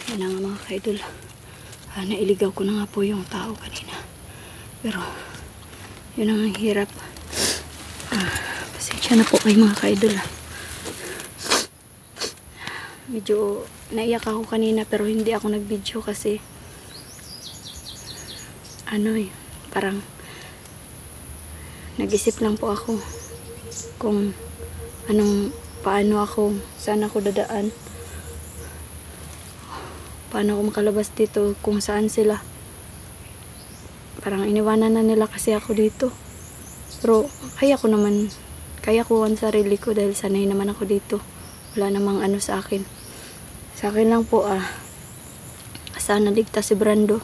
Yan na nga mga ka-idol. Nailigaw ko na nga po yung tao kanina. Pero, yun ang hirap. Pasensya na po kayo mga ka-idol. Medyo naiyak ako kanina pero hindi ako nag-video kasi parang nag-isip lang po ako kung saan ako dadaan, paano ako makalabas dito, kung saan sila. Parang iniwanan na nila kasi ako dito, pero kaya ko ang sarili ko dahil sanay naman ako dito. Wala namang sa akin lang po sana ligtas si Brando,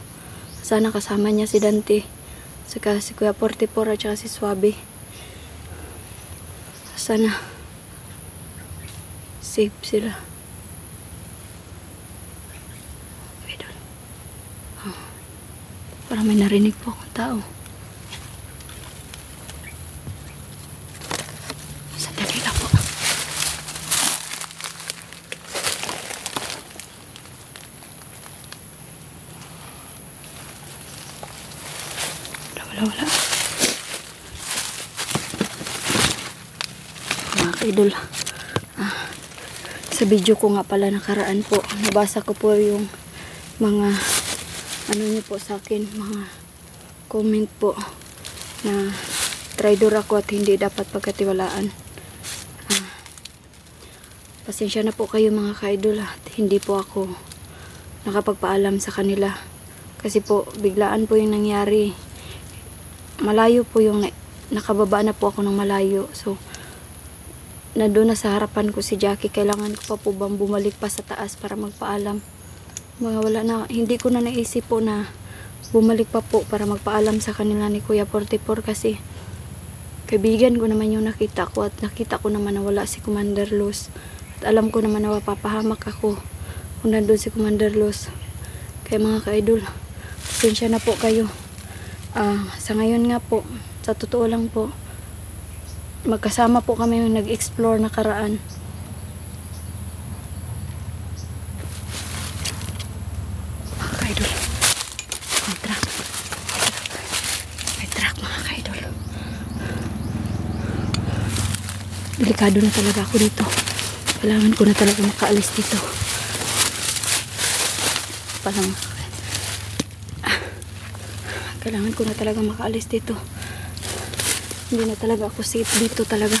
sana kasama niya si Dante, saka si Kuya 44 at saka si Swabe. Sana safe sila. Idol. Parang may narinig po akong tao. Sandali lang po. Wala. Mga ka-idol, sa video ko nga pala nakaraan po, nabasa ko po yung mga niyo po sa akin, mga comment po na traidor ako at hindi dapat pagkatiwalaan. Pasensya na po kayo mga ka-idol at hindi po ako nakapagpaalam sa kanila kasi po biglaan po yung nangyari. Malayo po yung nakababa na po ako ng malayo, so nandun na sa harapan ko si Jackie. Kailangan ko pa po bang bumalik pa sa taas para magpaalam? Hindi ko na naisip po na bumalik pa po para magpaalam sa kanila ni Kuya 44 kasi kaibigan ko naman yung nakita ko at nakita ko naman na wala si Commander Luz at alam ko naman na mapapahamak ako kung nandun si Commander Luz. Kaya mga ka-idol, pasensya na po kayo. Sa ngayon nga po, sa totoo lang po, magkasama po kami yung nag-explore nakaraan. Mga ka-idol, may truck mga ka-idol. Delikado na talaga ako dito. Kailangan ko na talaga makaalis dito. Kailangan ko na talaga makaalis dito. Hindi na talaga ako safe dito talaga.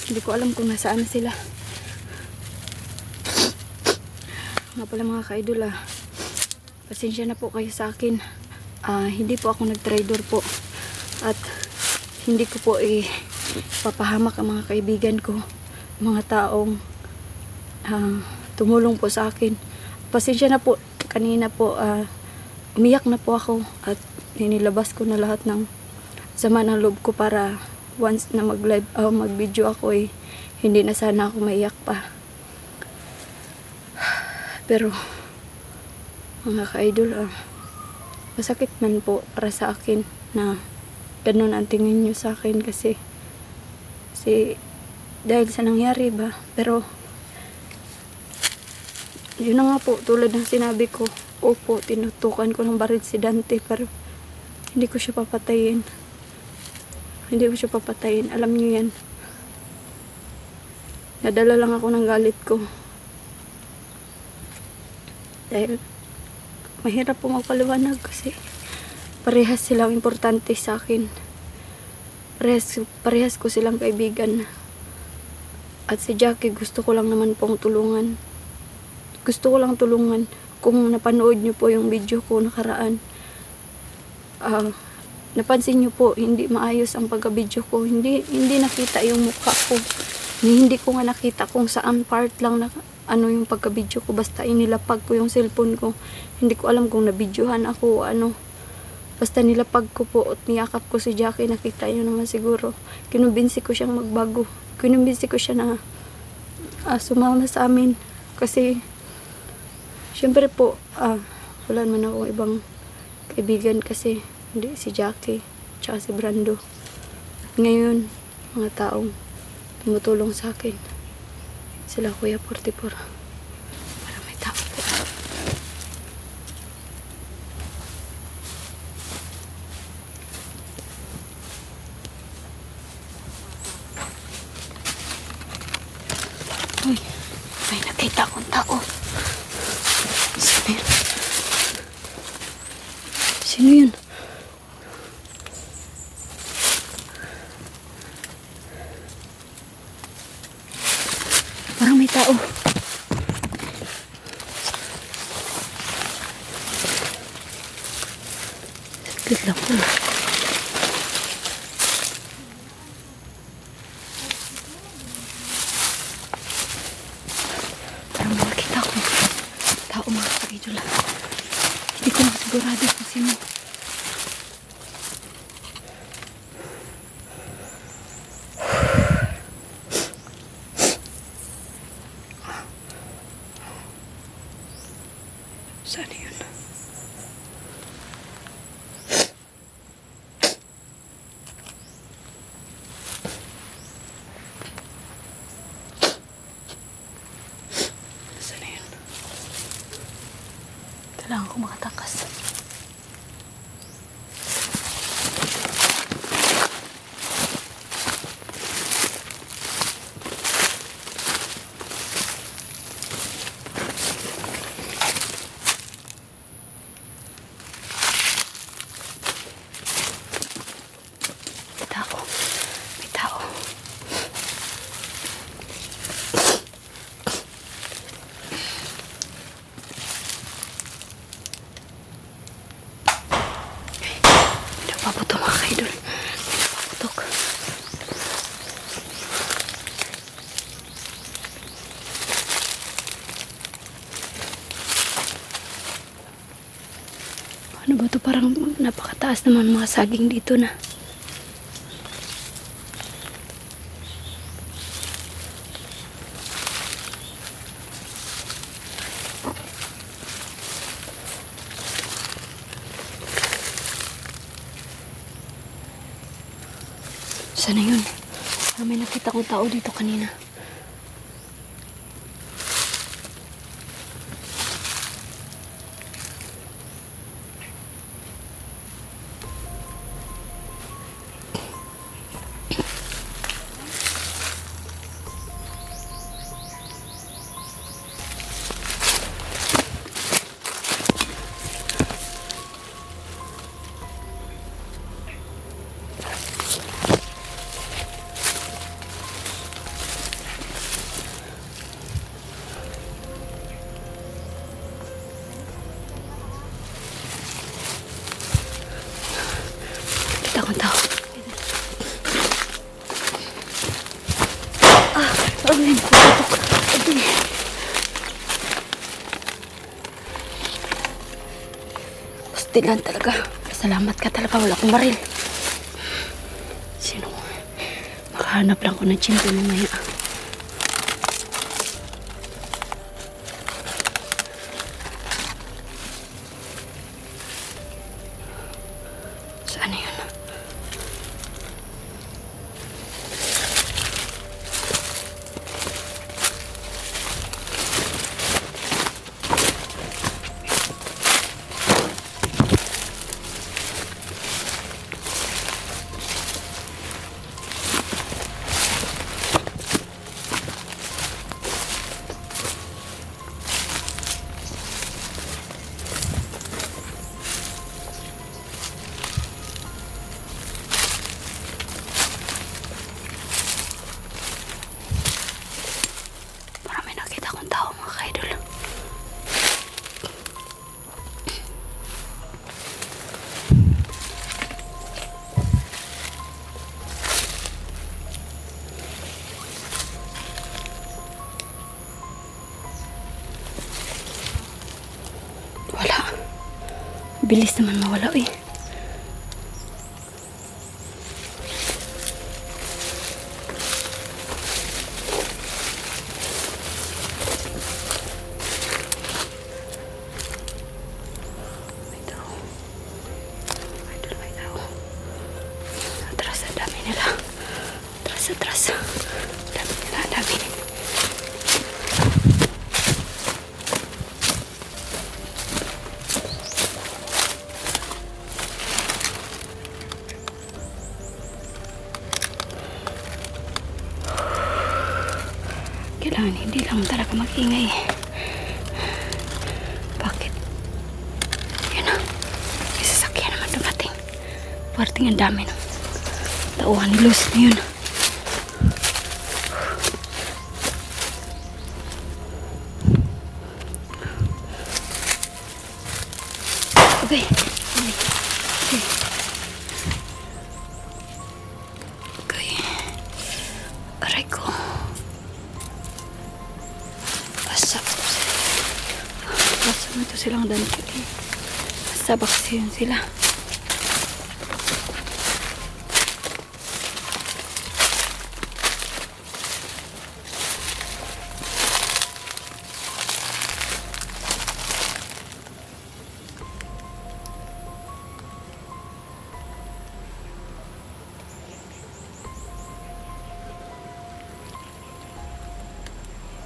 Hindi ko alam kung nasaan sila. Nga pala mga ka-idol, pasensya na po kayo sa akin. Hindi po ako nag-traidor po. At hindi ko po papahamak ang mga kaibigan ko, mga taong tumulong po sa akin. Pasensya na po. Kanina po umiyak na po ako at hinilabas ko na lahat ng sama ng loob ko para once na mag-live mag-video ako hindi na sana ako maiyak pa. Pero mga ka-idol, masakit man po para sa akin na ganun ang tingin nyo sa akin kasi dahil sa nangyari ba. Pero yun na nga po, tulad ng sinabi ko, opo, tinutukan ko ng baril si Dante pero hindi ko siya papatayin. Alam niyo yan. Nadala lang ako ng galit ko. Dahil mahirap po magpaliwanag kasi parehas silang importante sa akin. Parehas ko silang kaibigan. At si Jackie gusto ko lang naman pong tulungan. Kung napanood niyo po yung video ko nakaraan, napansin niyo po, hindi maayos ang pagka-video ko. Hindi nakita yung mukha ko. Hindi ko nga nakita kung saan part lang na yung pagka-video ko. Basta inilapag ko yung cellphone ko. Hindi ko alam kung nabidyohan ako o Basta nilapag ko po at niyakap ko si Jackie. Nakita niyo naman siguro. Kinumbinsi ko siyang magbago. Kinumbinsi ko siya na sumama sa amin. Kasi syempre po, wala naman ako ibang kaibigan kasi hindi si Jackie tsaka si Brando. Ngayon, mga taong tumutulong sa akin, sila Kuya 44. Parang may tao po. nakita akong tao. Sino yun? Sino yun? Parang may tao. Saglit lang po. Parang may nakita akong tao, mga ka-idol. Hindi ko lang sigurado kung sino. Saan yun? Saan yun? Kailangan ko makatakas. May tao. Nagpaputok, mga ka-idol. Nagpaputok. Ano ba ito? Parang napakataas naman mga saging dito na. Sana yun. May nakita kong tao dito kanina. Nakita kong tao. Ay, putok. Pastilan talaga. Salamat ka talaga. Wala akong baril. Sino? Makahanap lang ko ng tsinto mamaya. Saan yun? Wala. Bilis naman mawala eh. Atras. Dami. Kailangan hindi lang talaga mag-ingay. Bakit? Yun na. May sasakyan naman dumating. Parting ang dami ng tauhan ni Luz na yun. Okay. Okay. Aray ko. Basa mo ito silang dantik. Basa ba kasi yun sila?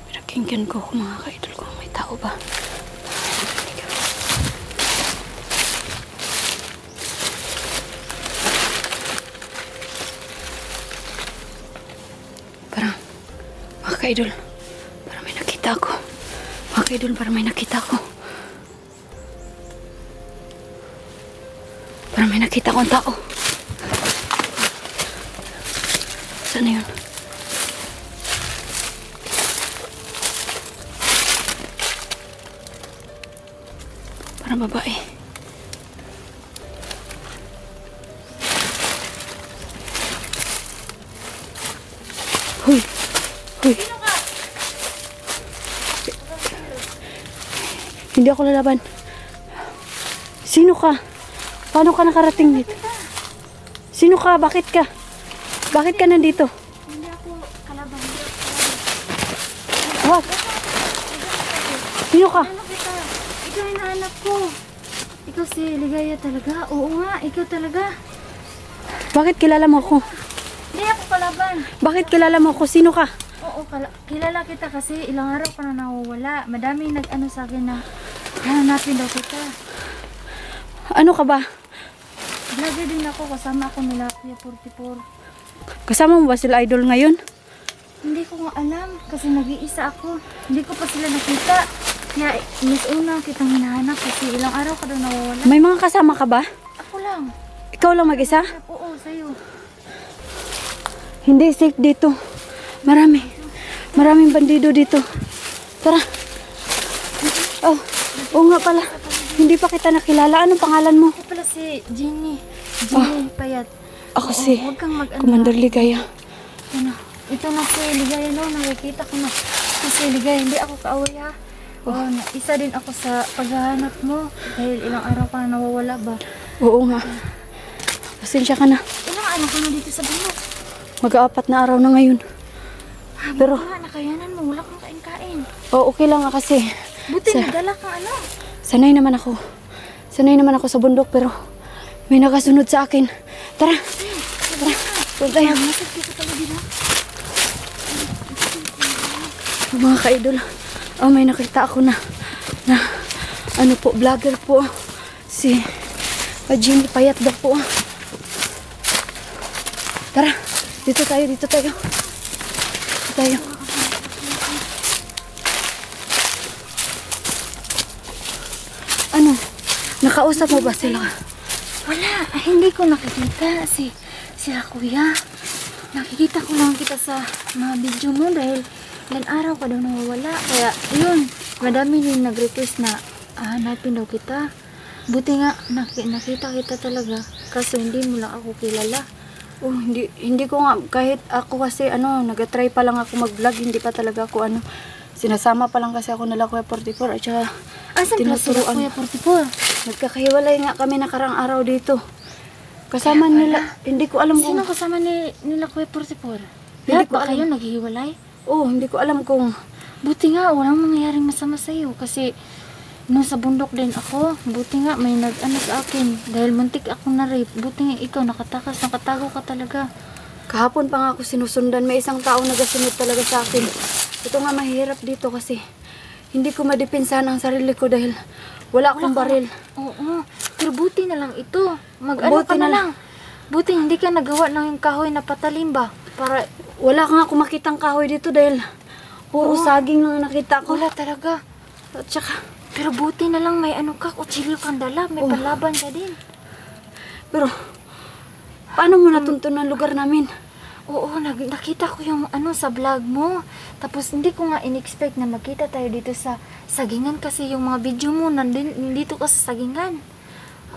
Pinakinggan ko kung mga ka-idol ko may tao ba. Parang mga ka-idol, parang may nakita ako. Mga ka-idol, parang may nakita ako. Parang may nakita akong tao. Saan na yun? Parang babae. Huy! Huy! Hindi ako lalaban. Sino ka? Paano ka nakarating dito? Sino ka? Bakit ka? Bakit ka nandito? Hindi ako kalaban. What? Sino ka? Ano kita? Ikaw yung hinahanap ko. Ikaw si Ligaya talaga? Oo nga, ikaw talaga. Bakit kilala mo ako? Hindi ako kalaban. Bakit kilala mo ako? Sino ka? Oo, kilala kita kasi ilang araw ka na nawawala. Madami nag-ano sa akin na hanapin daw kita. Ano ka ba? Vlogger din ako, kasama ako nila Kuya 44. Kasama mo ba sila idol ngayon? Hindi ko nga alam kasi nag-iisa ako. Hindi ko pa sila nakita. Kaya mas una kitang hinahanap kasi ilang araw ka daw nawawala. May mga kasama ka ba? Ako lang. Ikaw lang mag-isa? Oo, sa'yo. Hindi safe dito. Maraming bandido dito. Tara. Oh, oo nga pala. Hindi pa kita nakilala. Anong pangalan mo? Ako pala si Jenny. Jenny Payat. Ako Oo, si huwag kang mag-ano. Commander Ligaya. Ito na si Ligaya, no? Nakikita ko na. Si Ligaya, hindi ako kaaway ha. Oo, isa din ako sa paghahanap mo. Dahil ilang araw ka na nawawala ba? Oo nga. Pasensya ka na. Ilang araw ka na dito sa bundok. Mag-aapat na araw na ngayon. Pero, Wala, nakayanan mo. Wala kang kain-kain. okay lang nga kasi. Buti nagdala kang ano. Sanay naman ako. Sanay naman ako sa bundok pero may nakasunod sa akin. Tara. Tara. Punta tayo. Masag dito talaga dito. Mga ka-idol. Oh, may nakita ako na ano po, vlogger po. Si Jenny Payat daw po. Tara. Dito tayo. Dito tayo. Ano? Nakausap mo ba sila? Wala. Hindi ko nakikita sila kuya. Nakikita ko lang kita sa mga video mo dahil ilang araw ka daw nawawala. Kaya yun, madami din nag-request na hanapin daw kita. Buti nga nakita kita talaga kasi hindi mo lang ako kilala. Oh, hindi ko nga, kahit ako kasi nag-try pa lang ako mag-vlog, hindi pa talaga ako sinasama pa lang kasi ako nila Kuya 44 at saka Asan pala sila Kuya 44? nagkakahiwalay nga kami nakarang araw dito. Kasama nila, hindi ko alam Sino kung, kasama nila Kuya 44? Hindi Lahat ko ba alam. kayo naghihiwalay? hindi ko alam kung, Buti nga, walang mangyayaring masama sa'yo kasi nung sa bundok din ako, buti nga may nag-ano sa akin dahil muntik ako na-rape. Buti nga ikaw, nakatago ka talaga. kahapon pa nga ako sinusundan, may isang tao nagasunod talaga sa akin. Ito nga mahirap dito kasi hindi ko madepensahan ang sarili ko dahil wala akong baril. Oo, pero buti na lang ito. Mag-ano Buti ka na na lang. Buti hindi ka nagawa ng kahoy na patalim ba? Para, Wala ka nga ako makitang kahoy dito dahil Puro Oo. saging lang ang nakita ko. Wala talaga. At saka, Pero buti na lang may ano ka, kutsilyo kang dala. May Oh. panlaban ka din. pero, paano mo natuntun ang lugar namin? Oo, nakita ko yung ano sa vlog mo. Tapos hindi ko nga in-expect na magkita tayo dito sa sagingan kasi yung mga video mo nandito ka sa sagingan.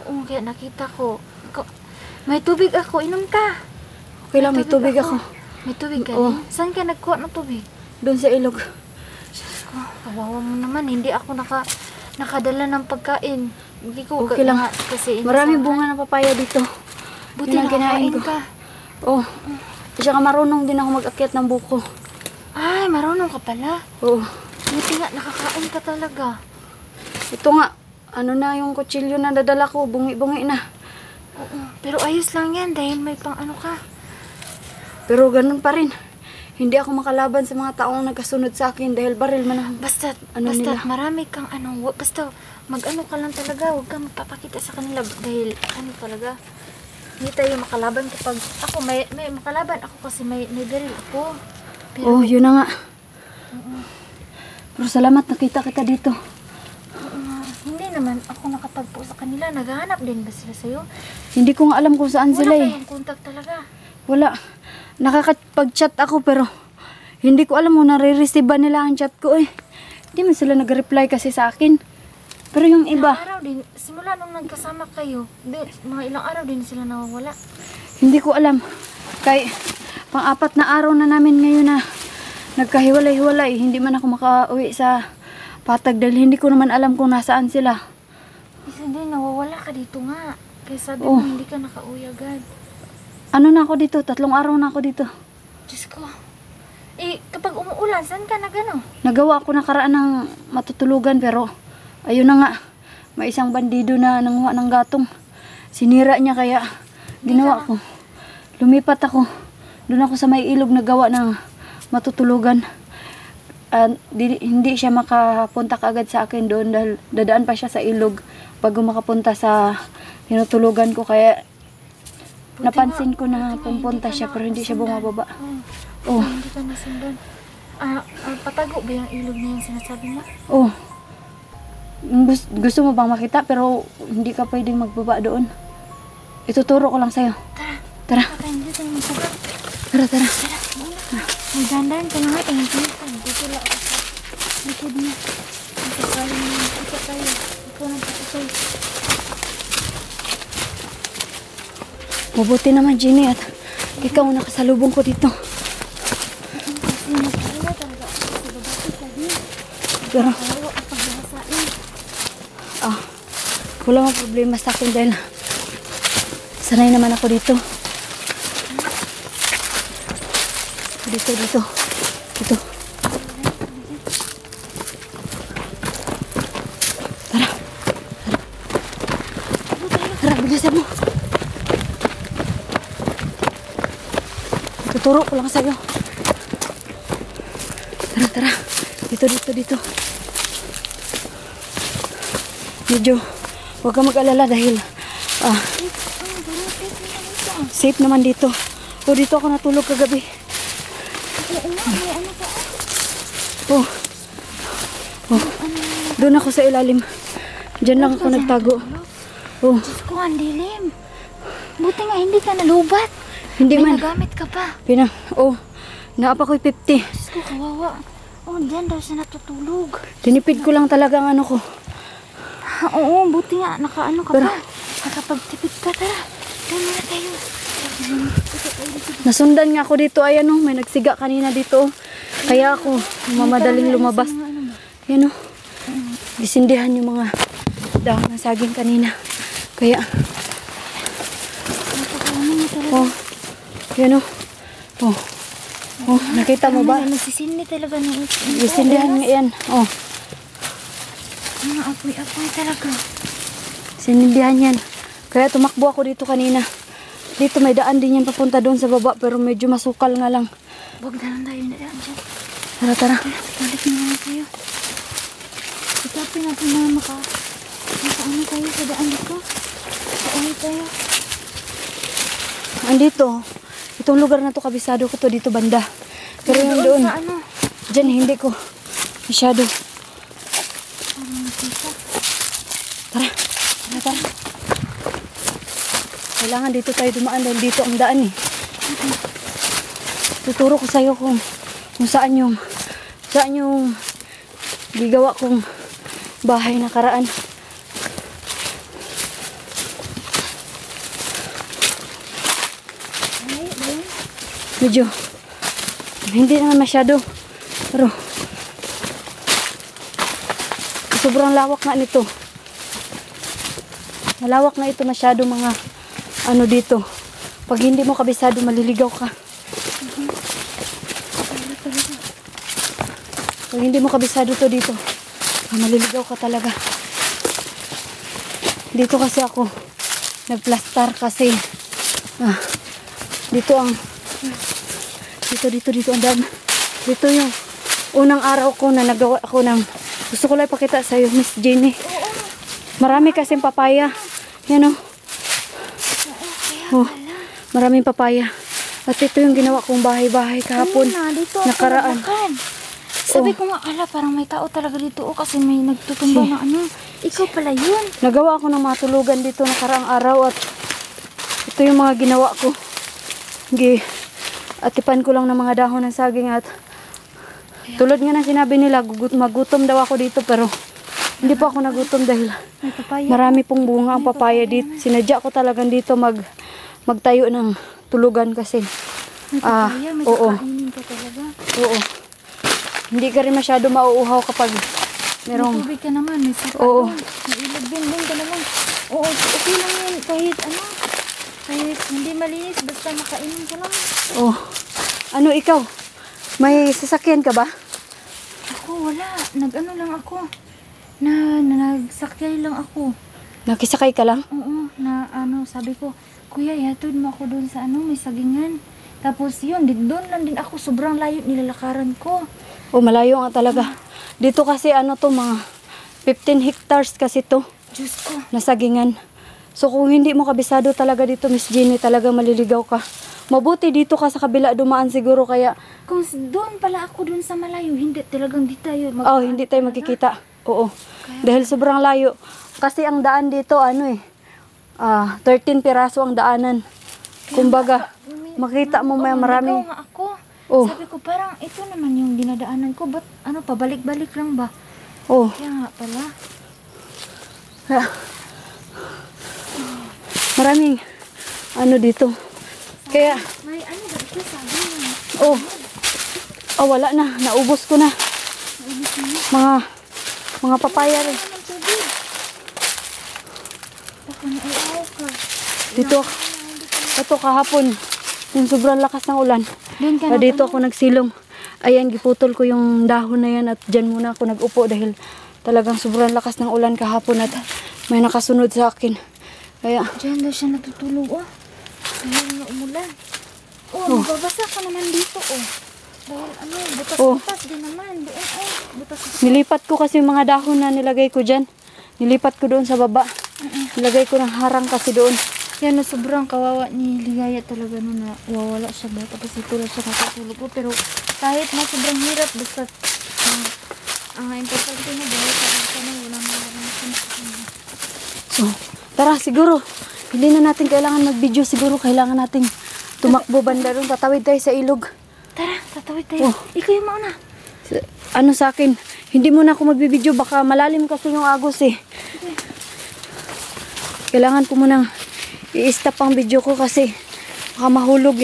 Oo, kaya nakita ko. May tubig ako, inom ka. Okay lang, may tubig ako. May tubig ka Oo. din? Saan ka nagkuha ng tubig? Doon sa ilog. Diyos ko, kawawa mo naman. Hindi ako nakadala ng pagkain. Hindi ko Okay lang. Kasi Maraming bunga ng papaya dito. Buti Yun ang kinain nakakain ko. ka. Oh. At saka marunong din ako mag-akyat ng buko. Ay, marunong ka pala. Oo. Buti nga, nakakain ka talaga. Ito nga, ano na yung kutsilyo na dadala ko, bungi-bungi na. Oo. Pero ayos lang yan dahil may pang ano ka. Pero ganun pa rin. Hindi ako makalaban sa mga taong nagkasunod sa akin dahil baril man ang... Basta Ano nila? marami kang ano, basta mag-ano ka lang talaga, huwag kang magpapakita sa kanila dahil ano talaga. Hindi tayo makalaban kapag ako may makalaban ako kasi may baril ako. Pero Oh, yun na nga. Pero salamat, nakita kita dito. hindi naman ako nakatagpo sa kanila. Naghahanap din ba sila sa'yo? Hindi ko nga alam kung saan Wala sila eh. kayong contact talaga. Wala. Nakakapag-chat ako pero hindi ko alam kung nare-receive ba nila ang chat ko eh. Hindi man sila nag-reply kasi sa akin. Pero yung iba, Araw din, simula nung nagkasama kayo, mga ilang araw din sila nawawala. hindi ko alam. Kay pang-apat na araw na namin ngayon na nagkahiwalay-hiwalay. Hindi man ako makauwi sa patag dahil hindi ko naman alam kung nasaan sila. Kasi hindi, nawawala ka dito nga. Kaya sabi Oh. mo, hindi ka nakauwi agad. Ano na ako dito? 3 araw na ako dito. Diyos ko. Eh, kapag umuulan, saan ka nagano? Nagawa ko nakaraan ng matutulugan pero ayun na nga. May isang bandido na nanguha ng gatong. Sinira niya kaya ginawa ko. Lumipat ako. Doon ako sa may ilog nagawa ng matutulugan. Hindi siya makapunta kaagad sa akin doon dahil dadaan pa siya sa ilog bago makapunta sa tinutulugan ko kaya napansin ko na pumunta siya pero hindi siya bumababa. Oh. Hindi ka nasundan. Patago ba yung ilog na yung sinasabi mo? Oh. Gusto mo bang makita pero hindi ka pwedeng magbaba doon. Ituturo ko lang sa'yo. Tara. Patay, hindi tayo magsugat. Tara, tara. May dandan ka na nga, tingin dito lang ako sa likod niya. Ito tayo, ito tayo. Ikaw nang patutay. Mabuti naman, Jenny, at ikaw ang nakasalubong ko dito. Kasi nagkala talaga ako sa babati lagi. Pero, Ayaw ang pagbahasain. wala mang problema sa akin dahil sanay naman ako dito. Dito. Dito. Tara. Tara, bilisan mo. Tuturo ko lang sa'yo. Tara. Dito. Medyo, huwag ka mag-alala dahil safe naman dito. O, dito ako natulog kagabi. Oo nga, may ano ka. Oh. Doon ako sa ilalim. Diyan lang ako nagtago. Oh, Diyos ko, ang dilim. Buti nga hindi ka nalubat. hindi May man. nagamit ka pa. Naapa ko'y 50. Diyos ko, kawawa. Oh, diyan daw siya natutulog. Tinipid ko lang talaga ang ano ko. Oo, buti nga. Nakaano ka Pero- pa. Nakapagtipid ka, tara. Diyan muna tayo. Nasundan nga ako dito. Ayan oh, may nagsiga kanina dito. Kaya ako mamadaling lumabas. Yan oh. Disindihan yung mga dahon ng saging kanina. Kaya, oh, yan oh. Oh, nakita mo ba? Nagsisindi talaga ng Disindihan nga yan. Oh, Mga apoy-apoy talaga. sinindihan yan. Kaya tumakbo ako dito kanina. Dito may daan din yan papunta doon sa baba pero medyo masukal nga lang. Huwag na lang tayo na dyan dyan. Tara. Balik na lang tayo. Itapin natin na makaano tayo sa daan dito. Pauwi tayo. Andito. Itong lugar na to kabisado ko to dito banda. Pero yung doon. Sa ano? Diyan, hindi ko masyado. Parang nakita. Tara, tara, tara. Kailangan dito tayo dumaan dahil dito ang daan eh. Tuturo ko sa'yo kung saan yung gigawa kong bahay nakaraan. Ay, ayun. Medyo hindi naman masyado. Pero sobrang lawak nga nito. Malawak na ito masyado mga ano dito. Pag hindi mo kabisado, maliligaw ka. Pag hindi mo kabisado to dito, maliligaw ka talaga. Dito kasi ako nagplastar kasi dito ang dito ang daan. Dito yung unang araw ko na nagawa ako ng gusto ko lang ipakita sa iyo, Miss Jenny. Marami kasing papaya. Yan o. Oh, maraming papaya. At ito yung ginawa kong bahay-bahay kahapon. Ayun na, dito ako Nakaraan. naglakan. Sabi ko nga, ala, parang may tao talaga dito. Oh, kasi may nagtutumba na ano. Ikaw pala yun. Nagawa ako ng mga tulugan dito nakaraang araw at ito yung mga ginawa ko. Atipan ko lang ng mga dahon ng saging at tulad nga ng sinabi nila, magutom daw ako dito pero hindi po ako nagutom dahil May papaya. marami pong bunga ang papaya dito. Sinadya ko talagang dito magtayo ng tulugan kasi May papaya, may oo. kakainin ka talaga. Oo. Hindi ka rin masyado mauuhaw kapag May merong tubig ka naman, may sapa Oo. doon. May ilog din ka naman. Oo, okay lang yun. Kahit ano, kahit hindi malinis, basta makainin ka lang. oh. Ano ikaw? May sasakyan ka ba? Ako, wala. Nag-ano lang ako. Nagsakay lang ako. Nakisakay ka lang? Oo, sabi ko, Kuya, yatod mo ako doon sa may sagingan. Tapos yun, doon lang din ako, sobrang layo nilalakaran ko. Oh, malayo nga talaga. Dito kasi mga 15 hectares kasi to. Diyos ko. Nasagingan. So kung hindi mo kabisado talaga dito, Miss Jenny, talaga maliligaw ka. Mabuti dito ka sa kabila dumaan siguro kaya Kung doon pala ako doon sa malayo, hindi talagang di tayo hindi tayo magkikita. Oo. Dahil sobrang layo. Kasi ang daan dito 13 piraso ang daanan. Kumbaga, makita mo may marami. Nagaw nga ako. Oh. Sabi ko, parang ito naman yung dinadaanan ko. Ba't pabalik-balik lang ba? Oh. Kaya nga pala. Kaya, maraming dito. Kaya, May ba ito sabi mo? wala na. Naubos ko na. Mga papaya rin. Ang tubig. Baka naiaw ka. Dito, ito kahapon, yung sobrang lakas ng ulan. Doon ka na. Dito ako nagsilong. Ayan, giputol ko yung dahon na yan at dyan muna ako nag-upo dahil talagang sobrang lakas ng ulan kahapon at may nakasunod sa akin. Kaya, Diyan daw siya natutulog, Dahil na umulan. Mababasa ka naman dito, Dahil butas-butas din naman. Doon, butas-butas. nilipat ko kasi yung mga dahon na nilagay ko dyan. Nilipat ko doon sa baba. Nilagay ko ng harang kasi doon. Yan na sobrang kawawa ni Ligaya talaga na nawawala siya ba. Tapos ito lang siya nakatulog ko. Pero kahit na sobrang hirap, basta ang importante na dahil sa na wala So, tara siguro. Hindi na natin kailangan mag-video. Siguro kailangan natin tumakbo banda doon. Tatawid tayo sa ilog. Tara, tatawid tayo. Ikaw yung mauna. Sa akin, hindi muna ako magbibideo. Baka malalim kasi yung agos Kailangan ko munang i-stop ang video ko kasi baka mahulog